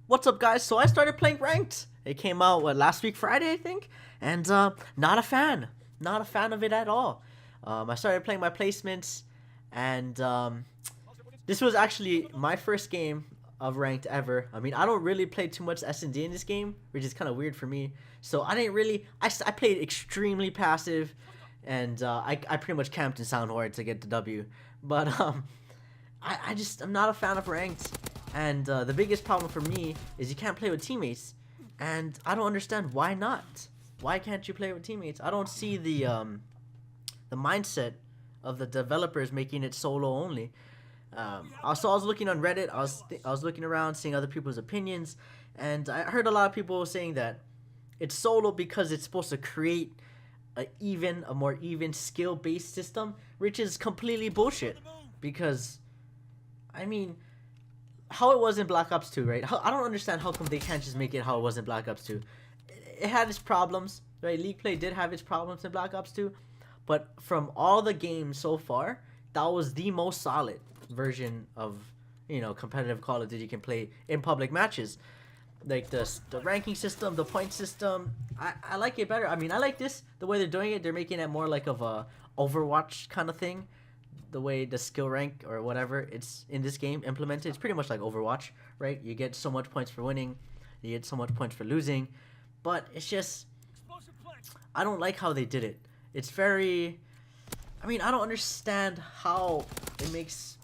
What's up, guys? So I started playing ranked. It came out last week Friday, I think, and not a fan, not a fan of it at all. I started playing my placements, and this was actually my first game of ranked ever. I mean, I don't really play too much S&D in this game, which is kind of weird for me. So I didn't really. I played extremely passive, and I pretty much camped in Sound Horde to get the W. But I'm not a fan of ranked. And the biggest problem for me is you can't play with teammates, and I don't understand why not. Why can't you play with teammates? I don't see the mindset of the developers making it solo only. Also, I was looking on Reddit. I was looking around, seeing other people's opinions, and I heard a lot of people saying that it's solo because it's supposed to create a more even skill-based system, which is completely bullshit. Because, I mean, how it was in Black Ops 2, right? I don't understand how come they can't just make it how it was in Black Ops 2. It had its problems, right? League play did have its problems in Black Ops 2, but from all the games so far, that was the most solid version of, competitive Call of Duty you can play in public matches. Like the ranking system, the point system, I like it better. I mean, I like the way they're doing it. They're making it more like of a Overwatch kind of thing. The way the skill rank or whatever it's in this game implemented, it's pretty much like Overwatch, right? You get so much points for winning, you get so much points for losing, but it's just, I don't like how they did it. It's very, I mean, I don't understand how it makes,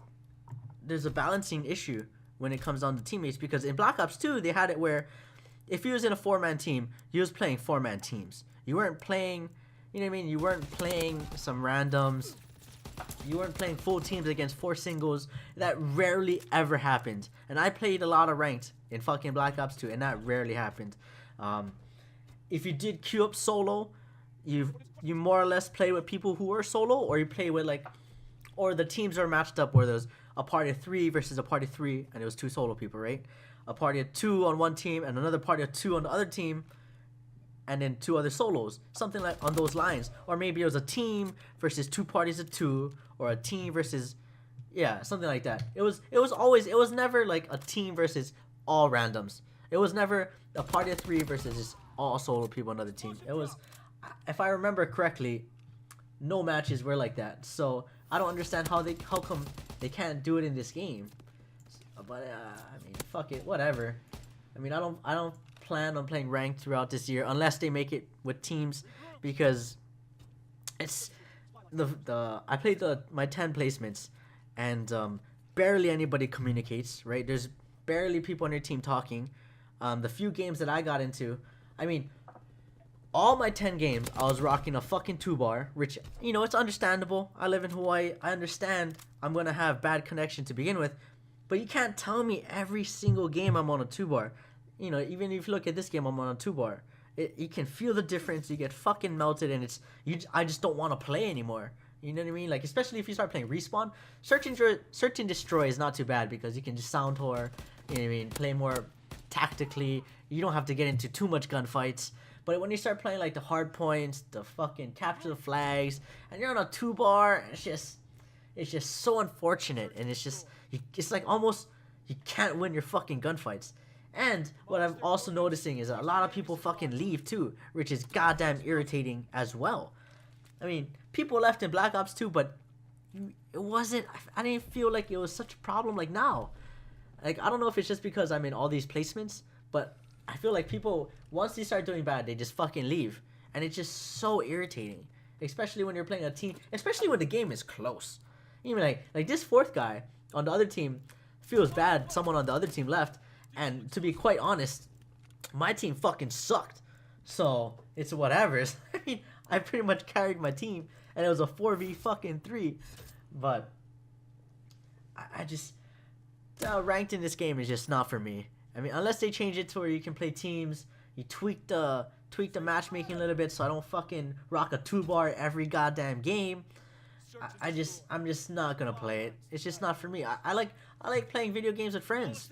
there's a balancing issue when it comes down to teammates, because in Black Ops 2 they had it where if you was in a 4-man team, you was playing 4-man teams. You weren't playing, you know what I mean? You weren't playing some randoms. You weren't playing full teams against 4 singles. That rarely ever happened. And I played a lot of ranked in fucking Black Ops 2, and that rarely happened. If you did queue up solo, you more or less play with people who were solo, or you play with or the teams are matched up where there's a party of 3 versus a party of 3, and it was 2 solo people, right? A party of 2 on one team, and another party of 2 on the other team, and then 2 other solos, something like on those lines. Or maybe it was a team versus 2 parties of 2, or a team versus, yeah, something like that. It was never like a team versus all randoms. It was never a party of 3 versus just all solo people on another team. It was, if I remember correctly, no matches were like that. So I don't understand how come they can't do it in this game. But I mean, fuck it, whatever. I mean, I don't plan on playing ranked throughout this year unless they make it with teams, because it's I played my 10 placements, and barely anybody communicates, right? There's barely people on your team talking. The few games that I got into, I mean, all my 10 games I was rocking a fucking 2-bar, which, it's understandable. I live in Hawaii. I understand I'm gonna have bad connection to begin with, but you can't tell me every single game I'm on a 2-bar. Even if you look at this game, I'm on a 2-bar. You can feel the difference. You get fucking melted, and I just don't want to play anymore. You know what I mean? Like, especially if you start playing respawn. Search and destroy is not too bad, because you can just sound whore. You know what I mean? Play more tactically. You don't have to get into too much gunfights. But when you start playing like the hard points, the fucking capture the flags, and you're on a 2-bar, it's just so unfortunate, and it's like almost you can't win your fucking gunfights. And what I'm also noticing is that a lot of people fucking leave too, which is goddamn irritating as well. I mean, people left in Black Ops 2, but it wasn't, I didn't feel like it was such a problem like now. Like, I don't know if it's just because I'm in all these placements, but I feel like people, once they start doing bad, they just fucking leave. And it's just so irritating. Especially when you're playing a team, especially when the game is close. Even like this 4th guy on the other team feels bad someone on the other team left. And to be quite honest, my team fucking sucked. So it's whatever. I mean, I pretty much carried my team, and it was a 4v3. But I just, ranked in this game is just not for me. I mean, unless they change it to where you can play teams, you tweak the matchmaking a little bit, so I don't fucking rock a 2-bar every goddamn game. I'm just not gonna play it. It's just not for me. I like playing video games with friends,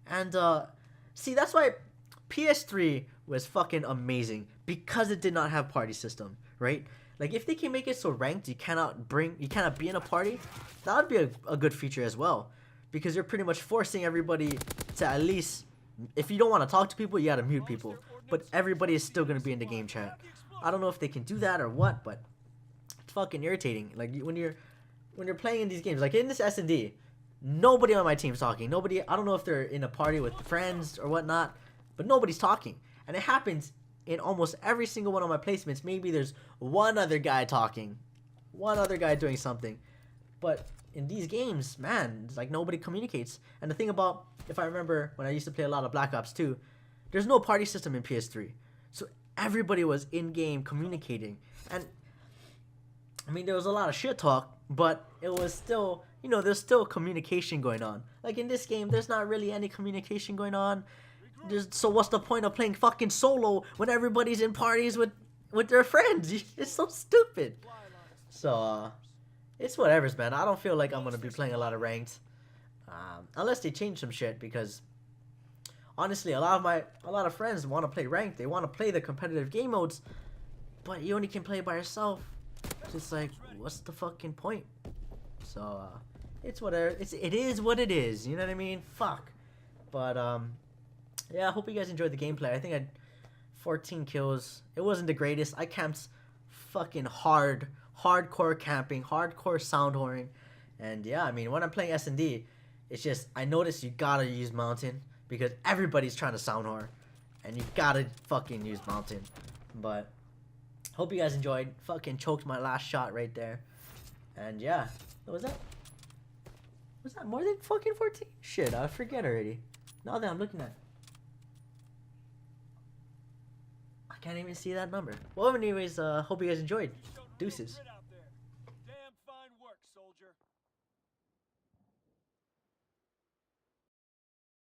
And see, that's why PS3 was fucking amazing, because it did not have party system, right? Like, if they can make it so ranked you cannot be in a party, that would be a good feature as well, because you're pretty much forcing everybody to at least, if you don't want to talk to people, you gotta mute people. But everybody is still gonna be in the game chat. I don't know if they can do that or what, but it's fucking irritating. Like when you're playing in these games, like in this S&D, nobody on my team's talking. Nobody. I don't know if they're in a party with friends or whatnot, but nobody's talking, and it happens in almost every single one of my placements. Maybe there's one other guy talking, one other guy doing something, but in these games, man, it's like nobody communicates. And the thing about, if I remember when I used to play a lot of Black Ops 2, there's no party system in PS3, so everybody was in game communicating. And I mean, there was a lot of shit talk, but it was still, you know, there's still communication going on. Like in this game, there's not really any communication going on. So what's the point of playing fucking solo when everybody's in parties with their friends? It's so stupid. So it's whatever's, man. I don't feel like I'm gonna be playing a lot of ranked, unless they change some shit. Because honestly, a lot of friends want to play ranked. They want to play the competitive game modes, but you only can play by yourself. So it's like, what's the fucking point? So it's whatever. It is what it is. You know what I mean? Fuck. But yeah, I hope you guys enjoyed the gameplay. I think I had 14 kills. It wasn't the greatest. I camped fucking hardcore camping, hardcore sound whoring. And yeah, I mean, when I'm playing S&D, it's just, I noticed you gotta use mountain because everybody's trying to sound whore, and you gotta fucking use mountain. But hope you guys enjoyed. Fucking choked my last shot right there. And yeah, what was that? Was that more than fucking 14? Shit, I forget already. Now that I'm looking at it, I can't even see that number. Well, anyways, hope you guys enjoyed. Deuces.